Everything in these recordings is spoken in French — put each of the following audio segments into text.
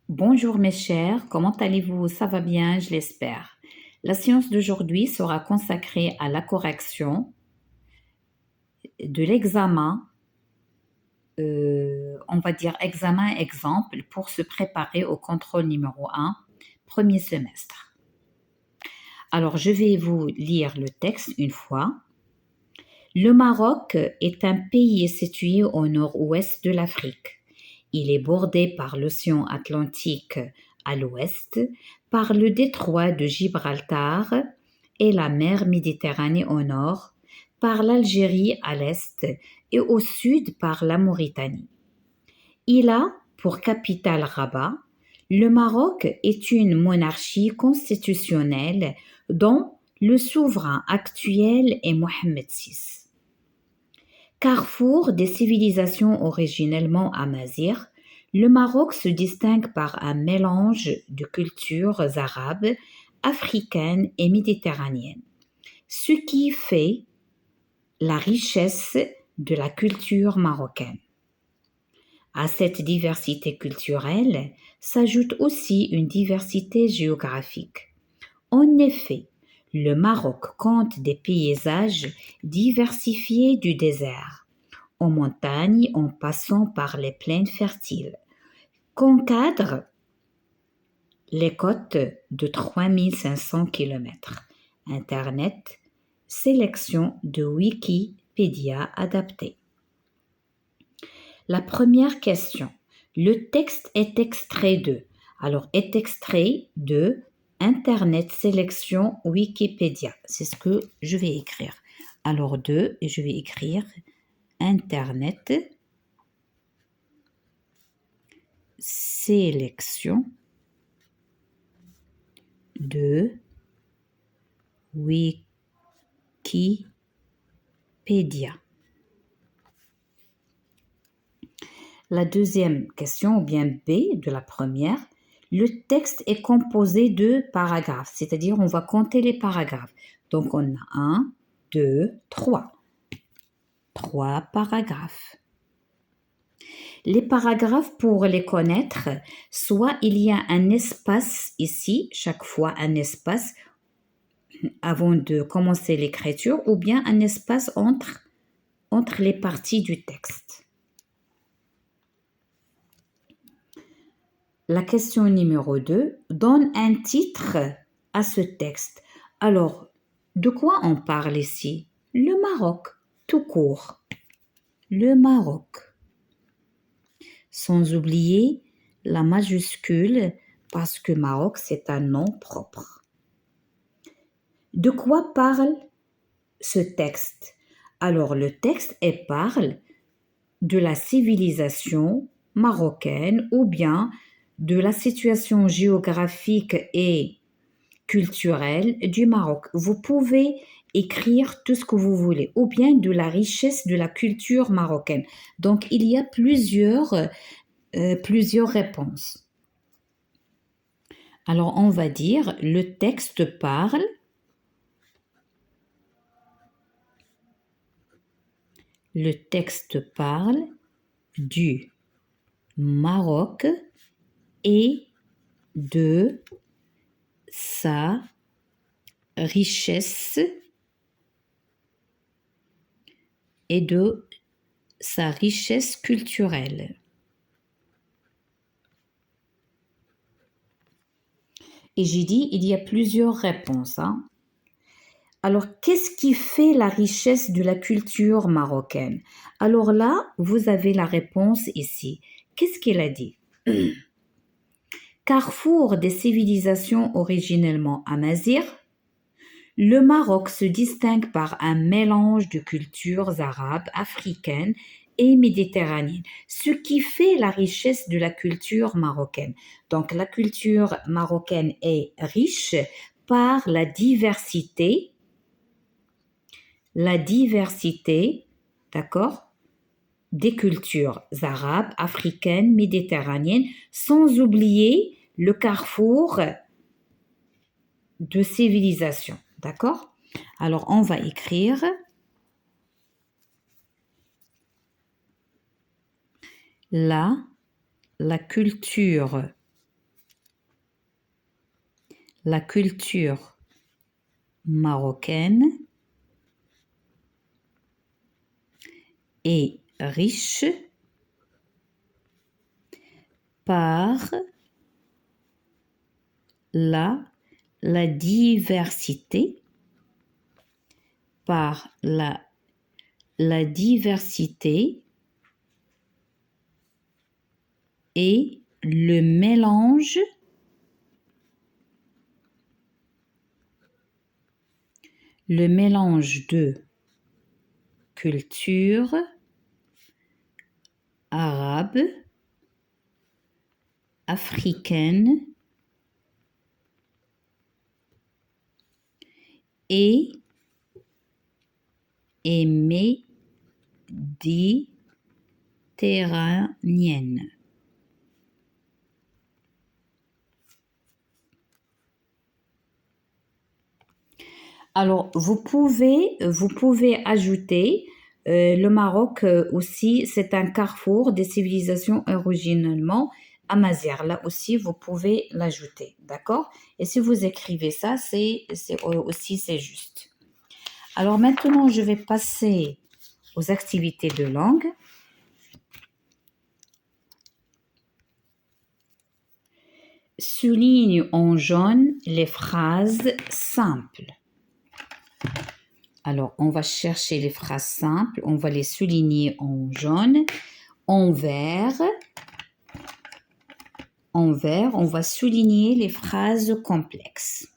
Bonjour mes chers, comment allez-vous? Ça va bien, je l'espère. La séance d'aujourd'hui sera consacrée à la correction de l'examen, on va dire examen exemple pour se préparer au contrôle numéro 1, premier semestre. Alors je vais vous lire le texte une fois. Le Maroc est un pays situé au nord-ouest de l'Afrique. Il est bordé par l'océan Atlantique à l'ouest, par le détroit de Gibraltar et la mer Méditerranée au nord, par l'Algérie à l'est et au sud par la Mauritanie. Il a pour capitale Rabat. Le Maroc est une monarchie constitutionnelle dont le souverain actuel est Mohamed VI. Carrefour des civilisations originellement amazighs, le Maroc se distingue par un mélange de cultures arabes, africaines et méditerranéennes, ce qui fait la richesse de la culture marocaine. À cette diversité culturelle s'ajoute aussi une diversité géographique. En effet, le Maroc compte des paysages diversifiés du désert, aux montagnes en passant par les plaines fertiles, qu'encadrent les côtes de 3500 km. Internet, sélection de Wikipédia adaptée. La première question. Le texte est extrait de. Alors, est extrait de Internet sélection Wikipédia. C'est ce que je vais écrire. Alors, et je vais écrire Internet sélection de Wikipédia. La deuxième question, ou bien B de la première, le texte est composé de paragraphes, c'est-à-dire on va compter les paragraphes. Donc on a 1, 2, 3. 3 paragraphes. Les paragraphes, pour les connaître, soit il y a un espace ici, chaque fois un espace avant de commencer l'écriture, ou bien un espace entre les parties du texte. La question numéro 2, donne un titre à ce texte. Alors, de quoi on parle ici? Le Maroc, tout court. Le Maroc. Sans oublier la majuscule parce que Maroc, c'est un nom propre. De quoi parle ce texte? Alors, le texte parle de la civilisation marocaine ou bien de la situation géographique et culturelle du Maroc. Vous pouvez écrire tout ce que vous voulez, ou bien de la richesse de la culture marocaine. Donc, il y a plusieurs réponses. Alors, on va dire, le texte parle du Maroc et de sa richesse culturelle. Et j'ai dit, il y a plusieurs réponses. Alors, qu'est-ce qui fait la richesse de la culture marocaine? Alors là, vous avez la réponse ici. Qu'est-ce qu'il a dit? Carrefour des civilisations originellement amazighs, le Maroc se distingue par un mélange de cultures arabes, africaines et méditerranéennes, ce qui fait la richesse de la culture marocaine. Donc, la culture marocaine est riche par la diversité, d'accord, des cultures arabes, africaines, méditerranéennes, sans oublier le carrefour de civilisation. D'accord? Alors, on va écrire la culture La culture marocaine est riche par la diversité, par la diversité et le mélange de culture arabe, africaine et méditerranéenne. Alors, vous pouvez ajouter le Maroc aussi, c'est un carrefour des civilisations originellement amazighes. Là aussi, vous pouvez l'ajouter, d'accord? Et si vous écrivez ça, c'est juste. Alors maintenant, je vais passer aux activités de langue. Souligne en jaune les phrases simples. Alors, on va chercher les phrases simples, on va les souligner en jaune. En vert, on va souligner les phrases complexes.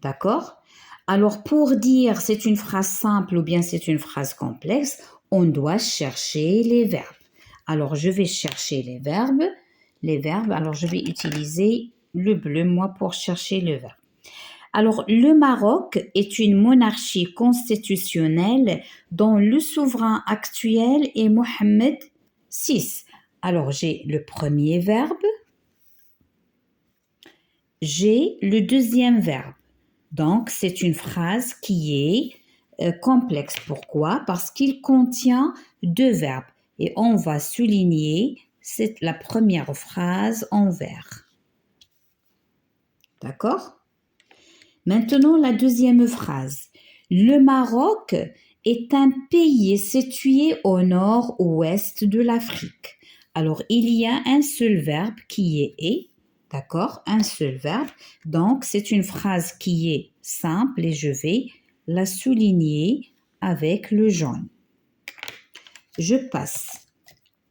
D'accord? Alors, pour dire c'est une phrase simple ou bien c'est une phrase complexe, on doit chercher les verbes. Alors, je vais chercher les verbes. Alors, je vais utiliser le bleu, moi, pour chercher le verbe. Alors, le Maroc est une monarchie constitutionnelle dont le souverain actuel est Mohamed VI. Alors, j'ai le premier verbe, j'ai le deuxième verbe. Donc, c'est une phrase qui est complexe. Pourquoi? Parce qu'il contient deux verbes. Et on va souligner la première phrase en vert. D'accord? Maintenant, la deuxième phrase. Le Maroc est un pays situé au nord-ouest de l'Afrique. Alors, il y a un seul verbe qui est, d'accord? Un seul verbe. Donc, c'est une phrase qui est simple et je vais la souligner avec le jaune. Je passe.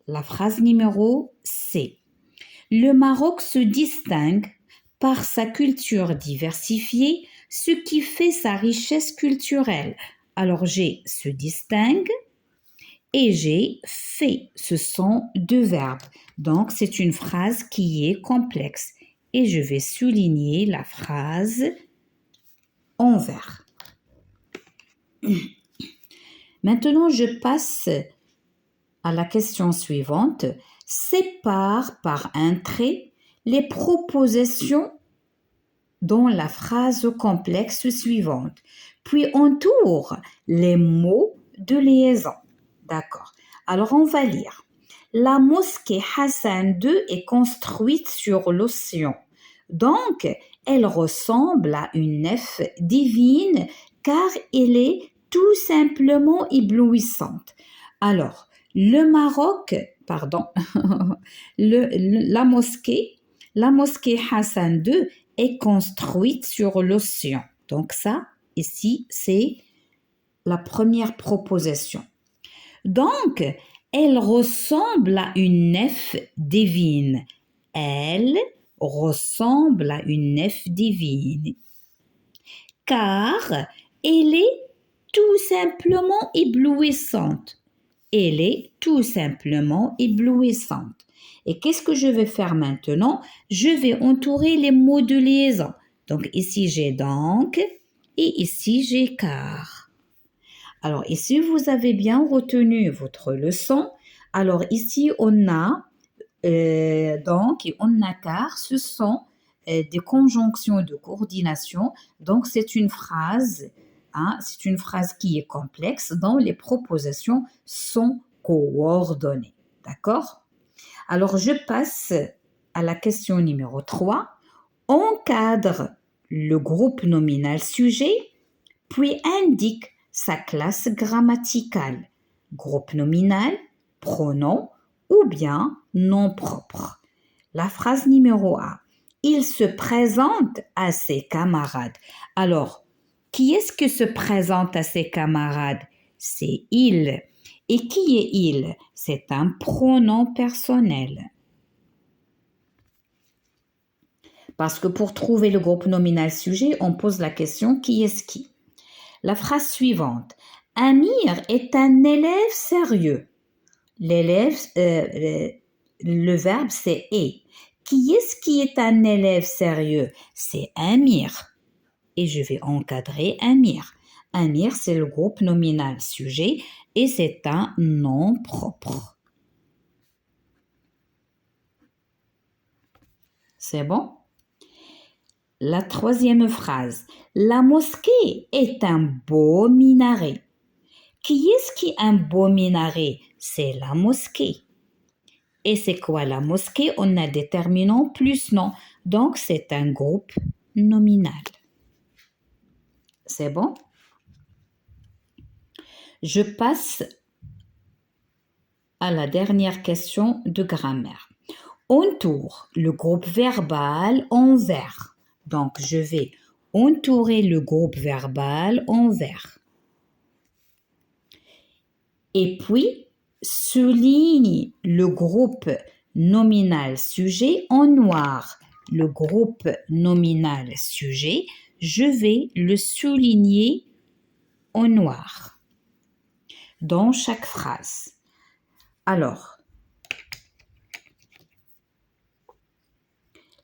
La phrase numéro C. Le Maroc se distingue par sa culture diversifiée, ce qui fait sa richesse culturelle. Alors j'ai se distingue et j'ai fait. Ce sont deux verbes. Donc c'est une phrase qui est complexe. Et je vais souligner la phrase en vert. Maintenant, je passe à la question suivante. Sépare par un trait les propositions dans la phrase complexe suivante, puis entoure les mots de liaison. D'accord. Alors, on va lire. La mosquée Hassan II est construite sur l'océan. Donc, elle ressemble à une nef divine car elle est tout simplement éblouissante. Alors, la mosquée Hassan II est construite sur l'océan. Donc ça, ici, c'est la première proposition. Donc, elle ressemble à une nef divine. Elle ressemble à une nef divine. Car elle est tout simplement éblouissante. Elle est tout simplement éblouissante. Et qu'est-ce que je vais faire maintenant? Je vais entourer les mots de liaison. Donc ici j'ai donc et ici j'ai car. Alors ici vous avez bien retenu votre leçon. Alors ici on a donc et on a car. Ce sont des conjonctions de coordination. Donc c'est une phrase. C'est une phrase qui est complexe dont les propositions sont coordonnées. D'accord? Alors, je passe à la question numéro 3. encadre le groupe nominal sujet, puis indique sa classe grammaticale, groupe nominal, pronom ou bien nom propre. La phrase numéro 1. Il se présente à ses camarades. Alors, qui est-ce que se présente à ses camarades? C'est il. Et qui est il? C'est un pronom personnel. Parce que pour trouver le groupe nominal sujet, on pose la question qui est-ce qui? La phrase suivante. Amir est un élève sérieux. L'élève, le verbe c'est est. Qui est-ce qui est un élève sérieux? C'est Amir. Et je vais encadrer Amir. Amir, c'est le groupe nominal sujet et c'est un nom propre. C'est bon? La troisième phrase. La mosquée est un beau minaret. Qui est-ce qui est un beau minaret? C'est la mosquée. Et c'est quoi la mosquée? On a déterminant plus nom. Donc, c'est un groupe nominal. C'est bon? Je passe à la dernière question de grammaire. Entoure le groupe verbal en vert. Donc, je vais entourer le groupe verbal en vert. Et puis, souligne le groupe nominal sujet en noir. Le groupe nominal sujet, je vais le souligner en noir dans chaque phrase. Alors,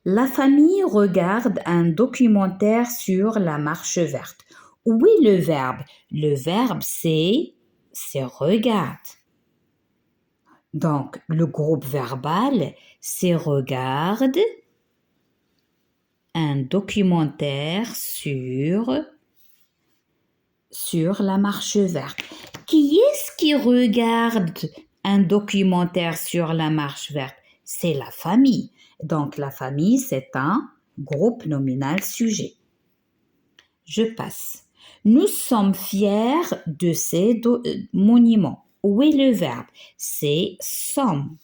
la famille regarde un documentaire sur la marche verte. Où est le verbe? Le verbe, c'est regarde. Donc, le groupe verbal, c'est regarde un documentaire sur la marche verte. Qui est-ce qui regarde un documentaire sur la marche verte? C'est la famille. Donc, la famille, c'est un groupe nominal sujet. Je passe. Nous sommes fiers de ces monuments. Où est le verbe? C'est sommes.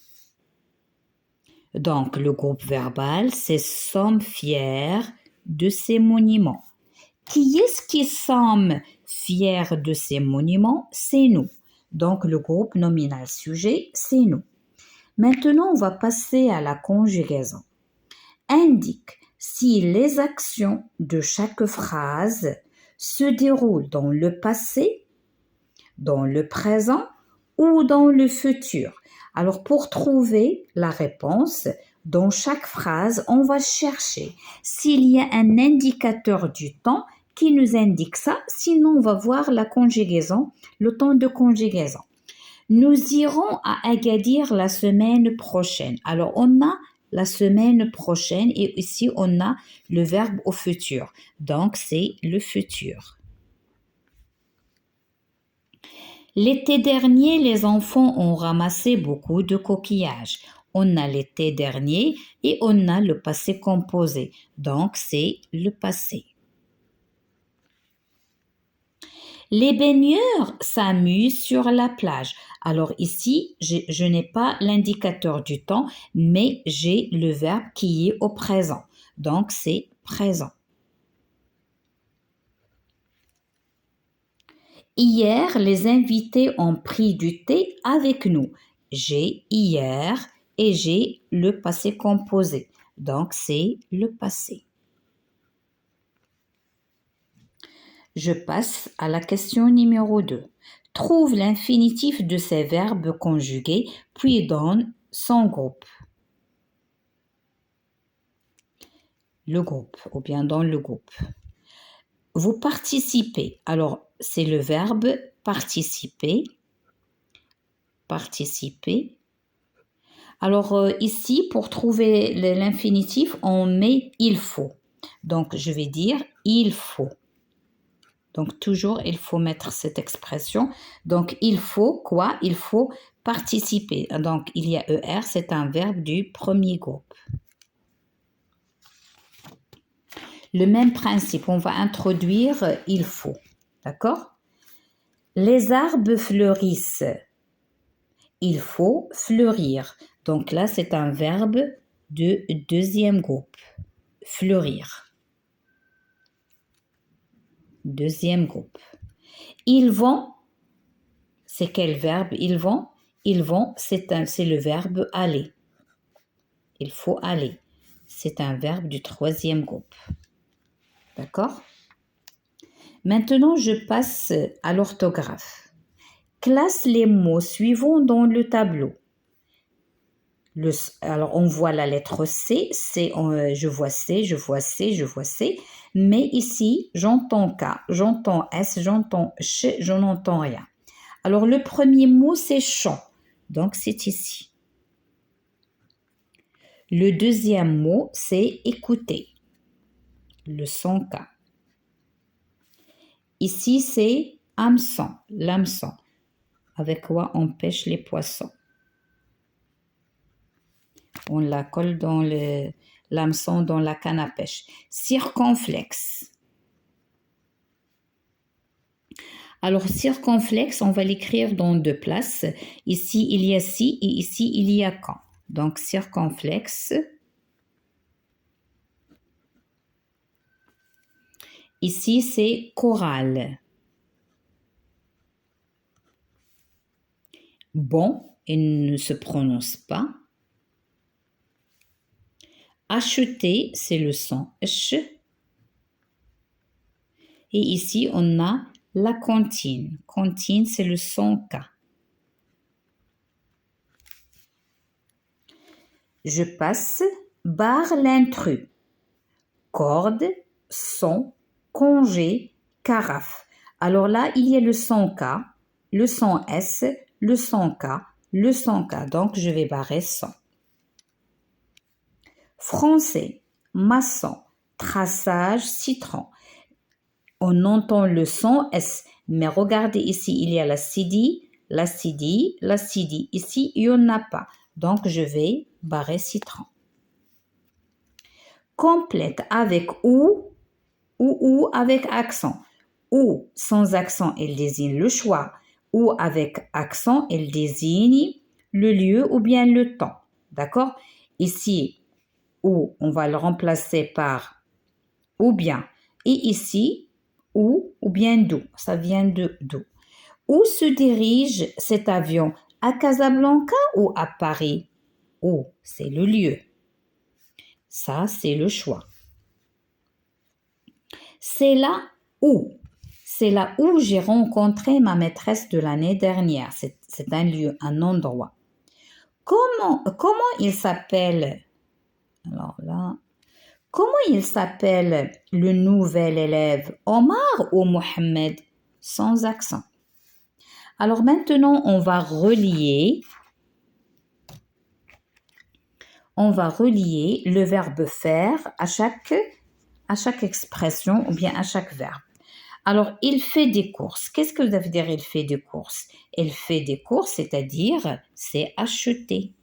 Donc, le groupe verbal, c'est sommes fiers de ces monuments. Qui est-ce qui sommes fiers de ces monuments? C'est nous. Donc, le groupe nominal sujet, c'est nous. Maintenant, on va passer à la conjugaison. Indique si les actions de chaque phrase se déroulent dans le passé, dans le présent ou dans le futur. Alors, pour trouver la réponse, dans chaque phrase, on va chercher s'il y a un indicateur du temps qui nous indique ça. Sinon, on va voir la conjugaison, le temps de conjugaison. Nous irons à Agadir la semaine prochaine. Alors, on a la semaine prochaine et ici, on a le verbe au futur. Donc, c'est le futur. L'été dernier, les enfants ont ramassé beaucoup de coquillages. On a l'été dernier et on a le passé composé. Donc, c'est le passé. Les baigneurs s'amusent sur la plage. Alors ici, je n'ai pas l'indicateur du temps, mais j'ai le verbe qui est au présent. Donc, c'est présent. Hier, les invités ont pris du thé avec nous. J'ai hier et j'ai le passé composé. Donc, c'est le passé. Je passe à la question numéro 2. Trouve l'infinitif de ces verbes conjugués, puis donne son groupe. Le groupe, ou bien dans le groupe. Vous participez. Alors, c'est le verbe participer. Participer. Alors, ici, pour trouver l'infinitif, on met il faut. Donc, je vais dire il faut. Donc, toujours, il faut mettre cette expression. Donc, il faut quoi? Il faut participer. Donc, il y a ER, c'est un verbe du premier groupe. Le même principe, on va introduire il faut. D'accord? Les arbres fleurissent. Il faut fleurir. Donc là, c'est un verbe de deuxième groupe. Fleurir. Deuxième groupe. Ils vont. C'est quel verbe? Ils vont. Ils vont, c'est le verbe aller. Il faut aller. C'est un verbe du troisième groupe. D'accord? Maintenant, je passe à l'orthographe. Classe les mots suivants dans le tableau. Alors, on voit la lettre C. Je vois C, je vois C, je vois C. Mais ici, j'entends K, j'entends S, j'entends Ch, je n'entends rien. Alors, le premier mot, c'est chant. Donc, c'est ici. Le deuxième mot, c'est écouter. Le son K. Ici, c'est hameçon, l'hameçon, avec quoi on pêche les poissons. On la colle dans l'hameçon dans la canne à pêche. Circonflexe. Alors, circonflexe, on va l'écrire dans deux places. Ici, il y a si et ici, il y a quand. Donc, circonflexe. Ici, c'est chorale. Bon, il ne se prononce pas. Acheter, c'est le son ch. Et ici, on a la comptine. Comptine, c'est le son K. Je passe barre l'intrus. Corde, son, congé, carafe. Alors là, il y a le son K, le son S, le son K, le son K. Donc, je vais barrer son. Français, maçon, traçage, citron. On entend le son S, mais regardez ici, il y a la CD, la CD, la CD. Ici, il n'y en a pas. Donc, je vais barrer citron. Complète avec ou avec accent. Ou sans accent, elle désigne le choix. Ou avec accent, elle désigne le lieu ou bien le temps. D'accord? Ici, ou, on va le remplacer par ou bien. Et ici, ou bien d'où. Ça vient de d'où. Où se dirige cet avion? À Casablanca ou à Paris? Où? C'est le lieu. Ça, c'est le choix. C'est là où. C'est là où j'ai rencontré ma maîtresse de l'année dernière. C'est un lieu, un endroit. Comment il s'appelle? Alors là, comment il s'appelle le nouvel élève? Omar ou Mohamed? Sans accent. Alors maintenant, on va relier le verbe faire à chaque expression ou bien à chaque verbe. Alors, il fait des courses. Qu'est-ce que ça veut dire il fait des courses? Il fait des courses, c'est-à-dire c'est acheter.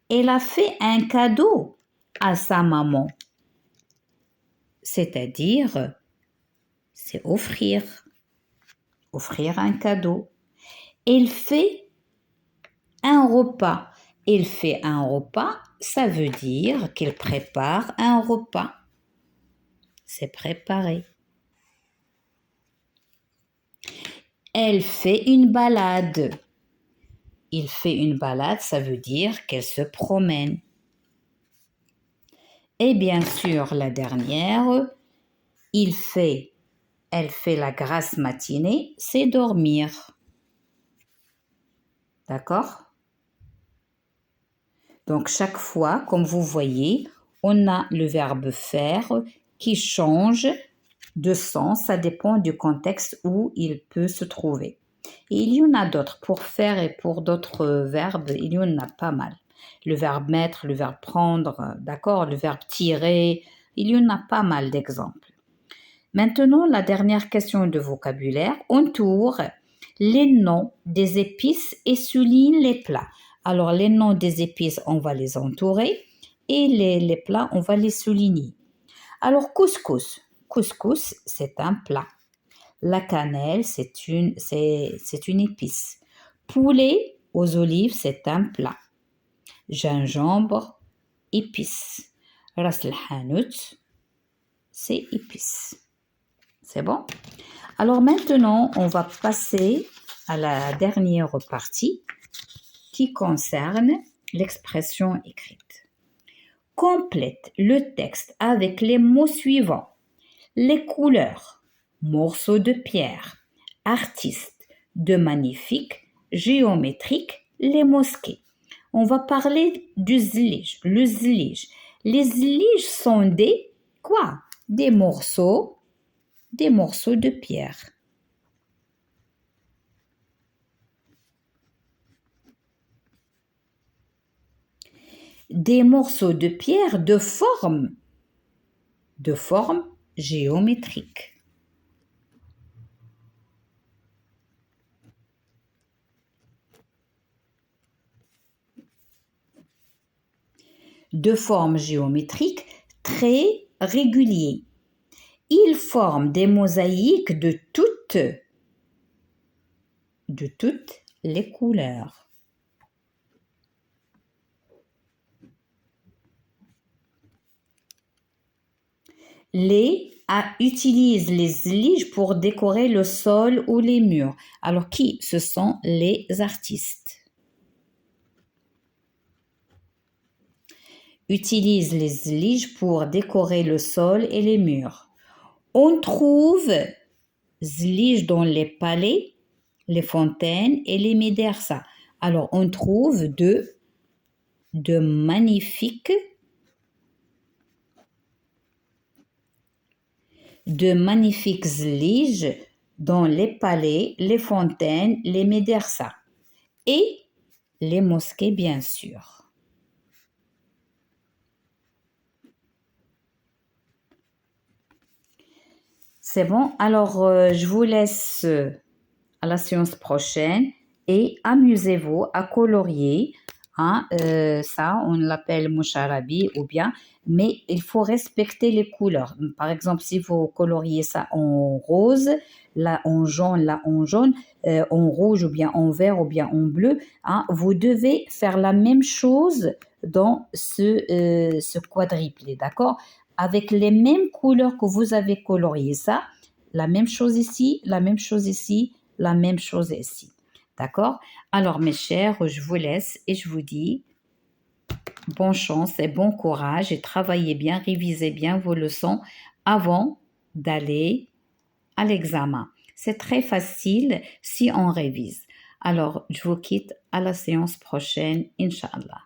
Elle a fait un cadeau à sa maman. C'est-à-dire, c'est offrir. Offrir un cadeau. Elle fait un repas. Elle fait un repas, ça veut dire qu'elle prépare un repas. C'est préparé. Elle fait une balade. Il fait une balade, ça veut dire qu'elle se promène. Et bien sûr, la dernière, elle fait la grasse matinée, c'est dormir. D'accord? Donc, chaque fois, comme vous voyez, on a le verbe faire qui change de sens, ça dépend du contexte où il peut se trouver. Et il y en a d'autres. Pour faire et pour d'autres verbes, il y en a pas mal. Le verbe mettre, le verbe prendre, d'accord, le verbe tirer, il y en a pas mal d'exemples. Maintenant, la dernière question de vocabulaire. Entoure les noms des épices et souligne les plats. Alors, les noms des épices, on va les entourer. et les plats, on va les souligner. Alors, couscous. Couscous, c'est un plat. La cannelle, c'est une épice. Poulet aux olives, c'est un plat. Gingembre, épice. Ras el hanout, c'est épice. C'est bon? Alors maintenant, on va passer à la dernière partie qui concerne l'expression écrite. Complète le texte avec les mots suivants. Les couleurs, morceaux de pierre, artistes, de magnifique, géométrique, les mosquées. On va parler du zlige, le zlige. Les zliges sont quoi? Des morceaux de pierre. Des morceaux de pierre de forme géométrique. De forme géométrique très régulier. Ils forment des mosaïques de toutes les couleurs. Utilisent les zliges pour décorer le sol ou les murs. Alors qui? Ce sont les artistes. Utilisent les zliges pour décorer le sol et les murs. On trouve zliges dans les palais, les fontaines et les médersas. Alors on trouve de magnifiques zliges dans les palais, les fontaines, les médersas et les mosquées, bien sûr. C'est bon, alors je vous laisse à la séance prochaine et amusez-vous à colorier. Ça, on l'appelle moucharabi ou bien, mais il faut respecter les couleurs. Par exemple, si vous coloriez ça en rose, là en jaune, en rouge ou bien en vert ou bien en bleu, vous devez faire la même chose dans ce quadruplé, d'accord? Avec les mêmes couleurs que vous avez colorié ça, la même chose ici, la même chose ici, la même chose ici. D'accord? Alors mes chers, je vous laisse et je vous dis bonne chance et bon courage et travaillez bien, révisez bien vos leçons avant d'aller à l'examen. C'est très facile si on révise. Alors, je vous quitte à la séance prochaine, Inch'Allah.